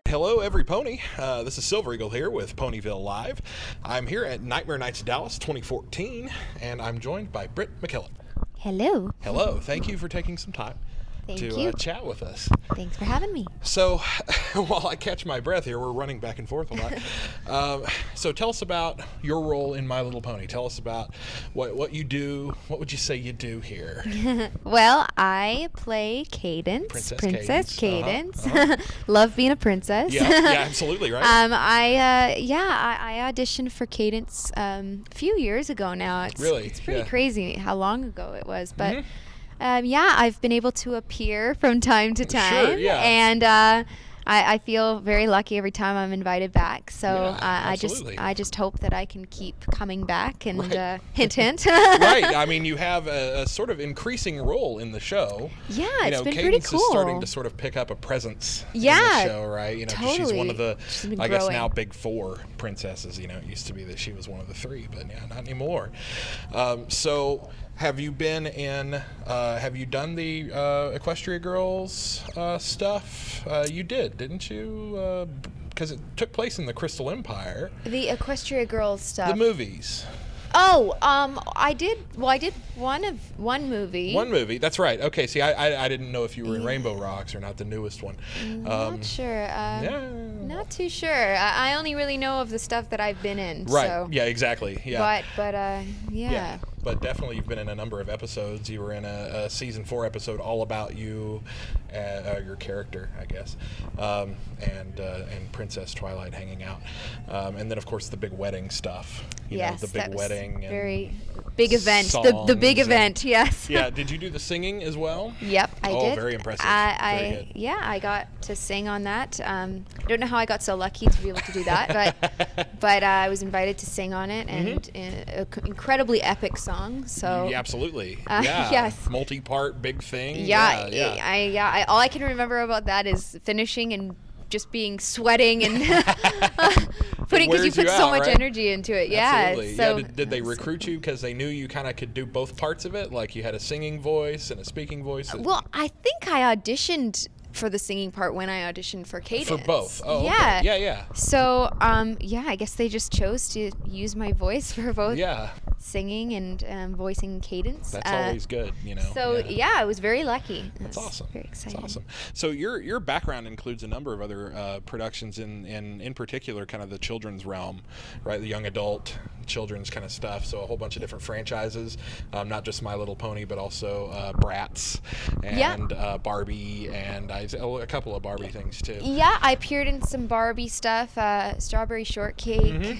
Hello, every pony. This is Silver Eagle here with Ponyville Live. I'm here at Nightmare Nights Dallas 2014, and I'm joined by Britt McKillip. Hello. Hello. Thank you for taking some time to chat with us. Thanks for having me. So, while I catch my breath here, we're running back and forth a lot. So tell us about your role in My Little Pony. Tell us about what you do. What would you say you do here? Well, I play Cadance. Princess Cadance. Love being a princess. Yeah, absolutely, right? I auditioned for Cadance a few years ago now. It's pretty crazy how long ago it was, but I've been able to appear from time to time. Sure, yeah. And I feel very lucky every time I'm invited back. So I just hope that I can keep coming back and hint, hint. Right. I mean, you have a sort of increasing role in the show. Yeah, it's been Cadance pretty cool. is starting to sort of pick up a presence in the show, right? Totally. She's one of the, I guess growing. now, big four princesses. It used to be that she was one of the three, but not anymore. So have you been in, have you done the Equestria Girls stuff? You didn't you? Because it took place in the Crystal Empire. The Equestria Girls stuff. The movies. Oh, I did. Well, I did one movie. One movie. That's right. Okay. See, I didn't know if you were in Rainbow Rocks or not, the newest one. Not sure. Not too sure. I only really know of the stuff that I've been in. Right. So. Yeah. Exactly. Yeah. But yeah. Yeah. But definitely, you've been in a number of episodes. You were in a season 4 episode all about you, your character, I guess, and Princess Twilight hanging out, and then of course the big wedding stuff. Yes, the big wedding. And very big event. The big event. Yes. Yeah. Did you do the singing as well? Yep, I did. Oh, very impressive. Very good. I got to sing on that. I don't know how I got so lucky to be able to do that, but I was invited to sing on it, and an incredibly epic song. So yeah, absolutely. Yes. Multi-part big thing. Yeah. All I can remember about that is finishing and just being sweating and because you put so much energy into it. Absolutely. So did they recruit you because they knew you kind of could do both parts of it? Like you had a singing voice and a speaking voice? Well, I think I auditioned for the singing part when I auditioned for Cadance. For both? Oh, yeah. Okay. Yeah. So, I guess they just chose to use my voice for both singing and voicing Cadance. That's always good, So, I was very lucky. That's awesome. Very exciting. That's awesome. So your background includes a number of other productions in particular kind of the children's realm, right? The young adult, children's kind of stuff. So a whole bunch of different franchises, not just My Little Pony, but also Bratz and Barbie and a couple of Barbie things too. Yeah, I appeared in some Barbie stuff, Strawberry Shortcake.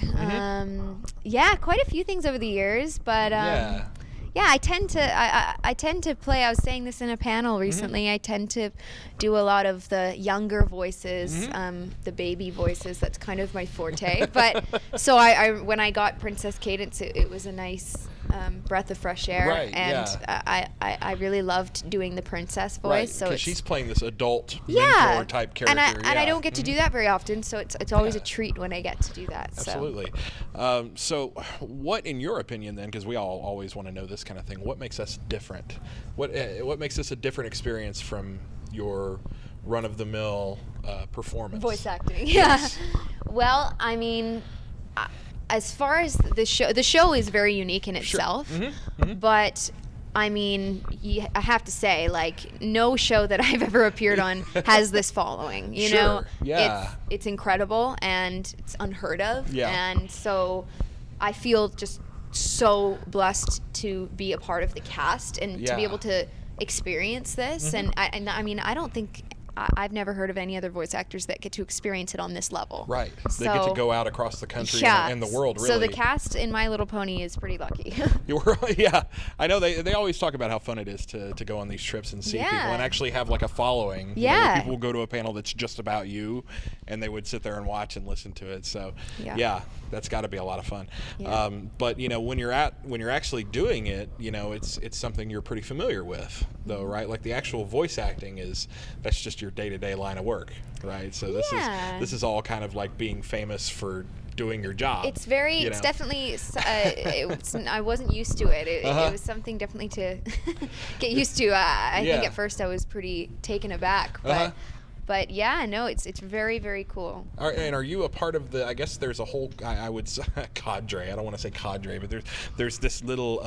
Quite a few things over the years, but I tend to play. I was saying this in a panel recently. I tend to do a lot of the younger voices, the baby voices. That's kind of my forte. But so I when I got Princess Cadance, it was a nice breath of fresh air, right, and I really loved doing the princess voice. Right, so because she's playing this adult mentor type character, and I don't get to do that very often. So it's always a treat when I get to do that. Absolutely. So what, in your opinion, then, because we all always want to know this kind of thing, what makes us different? What makes this a different experience from your run-of-the-mill performance? Voice acting. Yes. Well, I mean, as far as the show is very unique in itself, but I mean, I have to say, like, no show that I've ever appeared on has this following. You know, it's incredible and it's unheard of, and so I feel just so blessed to be a part of the cast and to be able to experience this. And I mean, I don't think I've never heard of any other voice actors that get to experience it on this level. Right. They get to go out across the country and the world, really. So the cast in My Little Pony is pretty lucky. I know they always talk about how fun it is to go on these trips and see people and actually have like a following. People will go to a panel that's just about you, and they would sit there and watch and listen to it. So that's got to be a lot of fun. But when you're actually doing it, it's something you're pretty familiar with, though, right? Like the actual voice acting that's just your day-to-day line of work, right? So this is all kind of like being famous for doing your job. It's it's definitely I wasn't used to it. It was something definitely to get used to. I think at first I was pretty taken aback, but But yeah, no, it's very, very cool. And are you a part of the? I guess there's a whole, I would say, cadre. I don't want to say cadre, but there's this little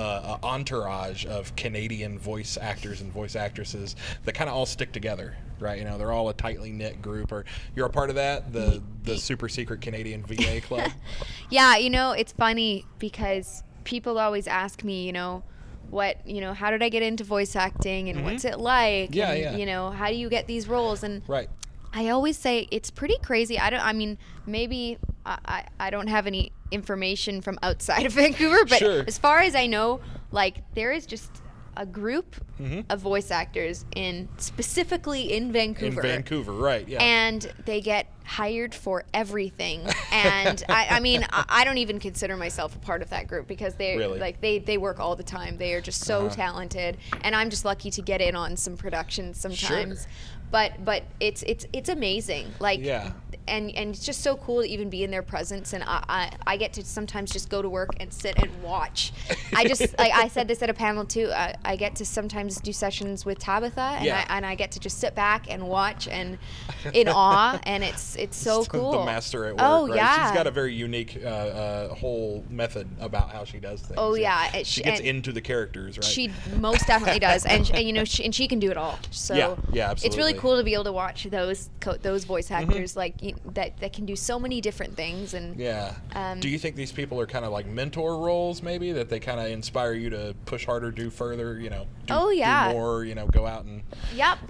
entourage of Canadian voice actors and voice actresses that kind of all stick together, right? You know, they're all a tightly knit group. Or you're a part of that, the super secret Canadian VA club. Yeah, you know, it's funny because people always ask me, you know, how did I get into voice acting and what's it like? Yeah, and, yeah. You know, how do you get these roles? And right. I always say it's pretty crazy. Maybe I don't have any information from outside of Vancouver, but sure. as far as I know, like there is just a group of voice actors specifically in Vancouver. In Vancouver, right, yeah. And they get hired for everything. And I don't even consider myself a part of that group because they work all the time. They are just so talented, and I'm just lucky to get in on some productions sometimes. Sure. But it's amazing. Like and it's just so cool to even be in their presence, and I get to sometimes just go to work and sit and watch. I just like I said this at a panel too. I get to sometimes do sessions with Tabitha, and I get to just sit back and watch and in awe, and it's so cool. The master at work. Oh right? yeah, she's got a very unique whole method about how she does things. Oh yeah, she gets into the characters, right? She most definitely does, and you know, she can do it all. So yeah, absolutely. It's really cool to be able to watch those voice actors like that can do so many different things. And do you think these people are kind of like mentor roles, maybe, that they kind of inspire you to push harder, do further, you know, do more, you know, go out and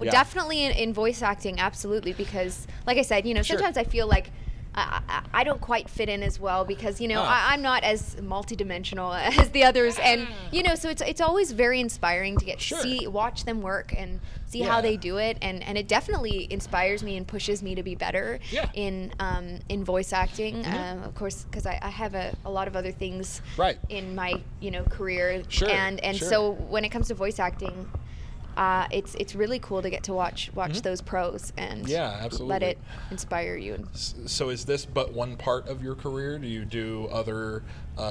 definitely in voice acting, absolutely, because like I said, you know, sometimes I feel like I don't quite fit in as well because, you know, I'm not as multidimensional as the others, and you know, so it's always very inspiring to get to watch them work and see how they do it, and it definitely inspires me and pushes me to be better in voice acting, of course, because I have a lot of other things in my, you know, career, and so when it comes to voice acting, it's really cool to get to watch those pros and let it inspire you. So is this but one part of your career? Do you do other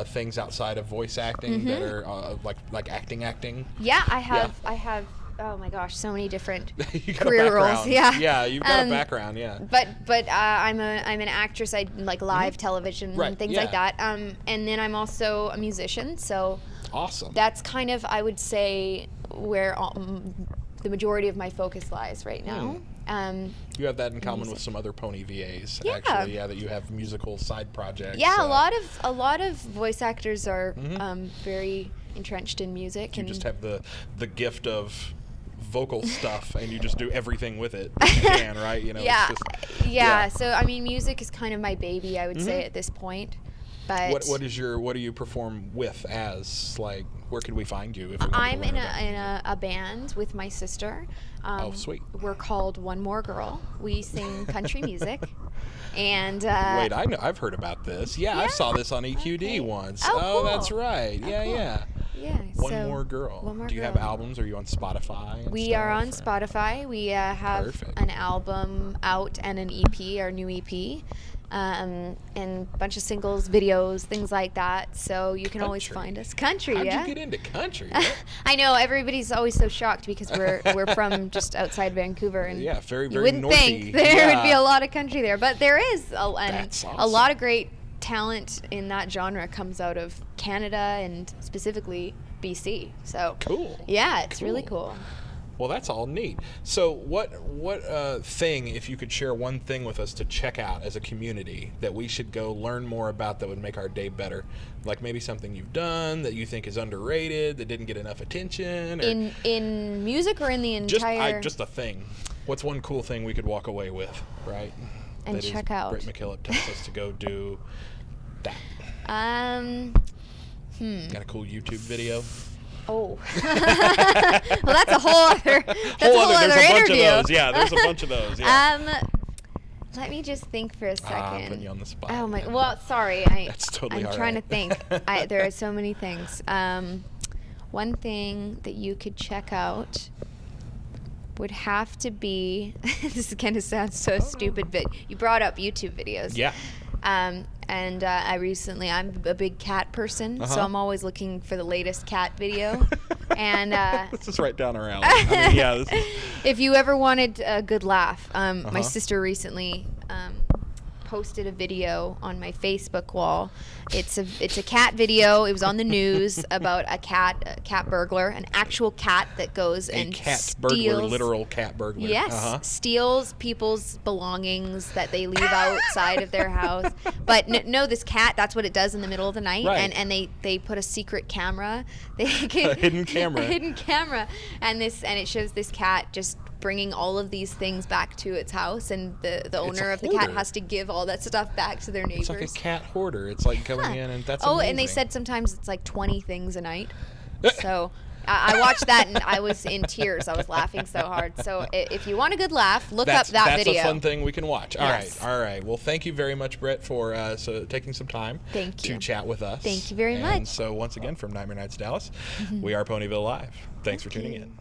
things outside of voice acting that are like acting? Yeah, I have. Oh my gosh, so many different you got career a background. roles. Yeah, you've got a background. Yeah. But I'm an actress. I like live television and things like that. And then I'm also a musician. So awesome. That's kind of, I would say, where the majority of my focus lies right now. You have that in common with some other Pony VAs, actually. Yeah, that you have musical side projects. Yeah, a lot of voice actors are very entrenched in music. You just have the gift of vocal stuff, and you just do everything with it. You can, right? You know. Yeah. So I mean, music is kind of my baby, I would say, at this point. But what do you perform with as, like, where could we find you? I'm in a band with my sister. Oh, sweet. We're called One More Girl. We sing country music. And wait, I've heard about this. Yeah, I saw this on EQD once. Oh, cool. That's right. Cool. Yeah. One More Girl. Do you have albums? Are you on Spotify? We are on Spotify. We have an album out and an EP, our new EP. And a bunch of singles, videos, things like that. So you can always find us. Country, How'd you get into country? I know, every's always so shocked because we're from just outside Vancouver, and very, very you wouldn't northy. think there would be a lot of country there, but there is, That's awesome. a lot of great talent in that genre comes out of Canada and specifically BC. So cool. Yeah, it's really cool. Well, that's all neat. So what thing, if you could share one thing with us to check out as a community that we should go learn more about that would make our day better? Like maybe something you've done that you think is underrated, that didn't get enough attention? Or in music or in the entire... Just a thing. What's one cool thing we could walk away with, right? And that check out. Britt McKillip tells us to go do that. Got a cool YouTube video? Oh. Well, that's a whole other interview. There's a bunch of those. Yeah. Let me just think for a second. I'm putting you on the spot. Oh my. Well, sorry. That's totally I'm trying to think. There are so many things. One thing that you could check out would have to be. This kind of sounds so stupid, but you brought up YouTube videos. Yeah. And I'm a big cat person, so I'm always looking for the latest cat video. And this is right down our alley. I mean, yeah. If you ever wanted a good laugh, my sister recently posted a video on my Facebook wall. It's a cat video. It was on the news about a cat burglar, an actual cat that goes and steals, burglar, literal cat burglar. Yes, steals people's belongings that they leave outside of their house. But no, this cat, that's what it does in the middle of the night. Right. And they put a secret camera. A hidden camera. A hidden camera, and it shows this cat just bringing all of these things back to its house, and the owner of the cat has to give all that stuff back to their neighbors. It's like a cat hoarder. It's like going in, and that's amazing. And they said sometimes it's like 20 things a night. So I watched that and I was in tears. I was laughing so hard. So if you want a good laugh, look up that video. That's a fun thing we can watch. Yes. All right. Well, thank you very much, Britt, for taking some time to chat with us. Thank you very much. And so once again, from Nightmare Nights Dallas, we are Ponyville Live. Thanks for tuning in.